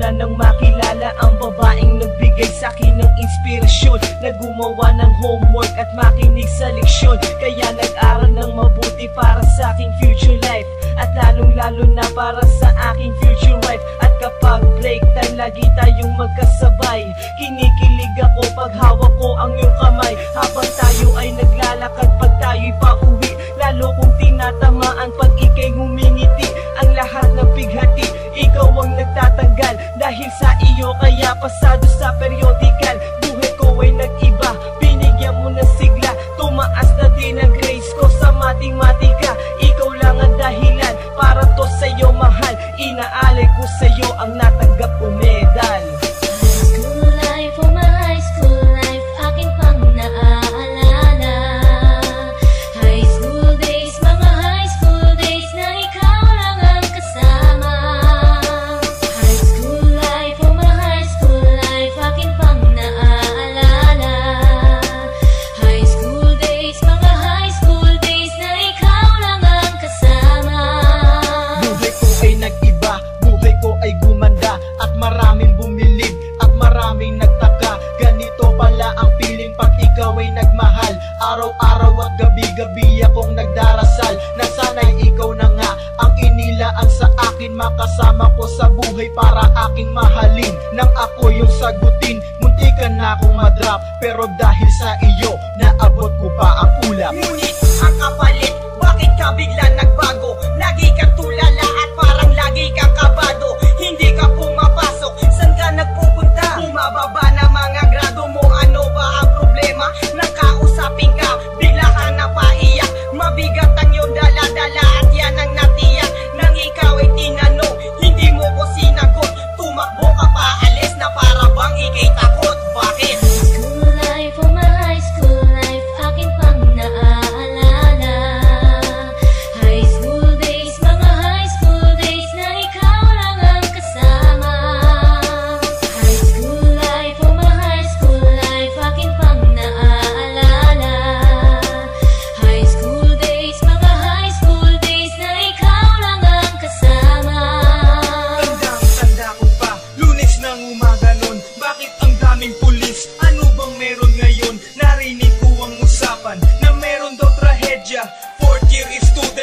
na nang makilala ang babaeng nagbigay sa'kin ng inspirasyon, na gumawa ng homework at makinig sa leksyon. Kaya nag-aral ng mabuti para sa aking future life, at lalong-lalo na para sa aking future wife. At kapag break time, lagi tayong magkasabay. Kinikilig ako pag hawak ko ang iyong kamay, habang tayo ay naglalakad pag tayo'y pauwi. Lalo kong tinatamaan pag ika'y humingiti. Ang lahat ng bighati, ikaw ang nagtatanggal. Dahil sa iyo kaya pasado sa periodical. Buhay ko ay nag-iba, binigyan mo ng sigla. Tumaas na din ang grades ko sa matematika. Ikaw lang ang dahilan para to sa'yo mahal. Inaalay ko sa'yo ang natanggap kong medal. School life, oh my high school life, akin pang naaalala. High school days, mga high school days na ikaw lang ang kasama. High school life, oh my high school life, akin pang naaalala. High school days, mga high school days na ikaw lang ang kasama. Buhay ko ay nag-iba, buhay ko ay gumanda, at maraming bumilig, at maraming nagtaka. Ganito pala ang feeling pag ikaw ay nagmahal. Araw-araw at gabi-gabi akong nagdarasal, na sana'y ikaw na nga ang inilaan sa akin. Makasama ko sa buhay para aking mahalin. Nang ako yung sagutin, muntikan na akong madrop, pero dahil sa iyo, naabot ko pa ang ulap. Ngunit ang kapalit, bakit ka bigla nagbago? Lagi kang tulala at parang lagi kang kabado. Hindi ka pumapasok, saan ka nagpupunta? Bumababa na mga grado mo, ano ba ang problema? Nakausapin ka, bigla ka napaiyak. Mabigat ang iyong dala-dala at yan ang natiyak. Nang ikaw ay tinanong, hindi mo ko sinagot. Tumakbo ka pa, alis na para bang ikay takot. Bakit? School life, oh my high school life, akin pang naaalala. High school days, mga high school days na ikaw lang ang kasama. High school life, oh my high school life, akin pang naaalala. High school days, mga high school days na ikaw lang ang kasama. Tanda ko pa, Lunes ng umaga nun. Bakit ang daming pulis? Ano bang meron ngayon? Narinig ko ang usapan na meron daw trahedya. Fourth year student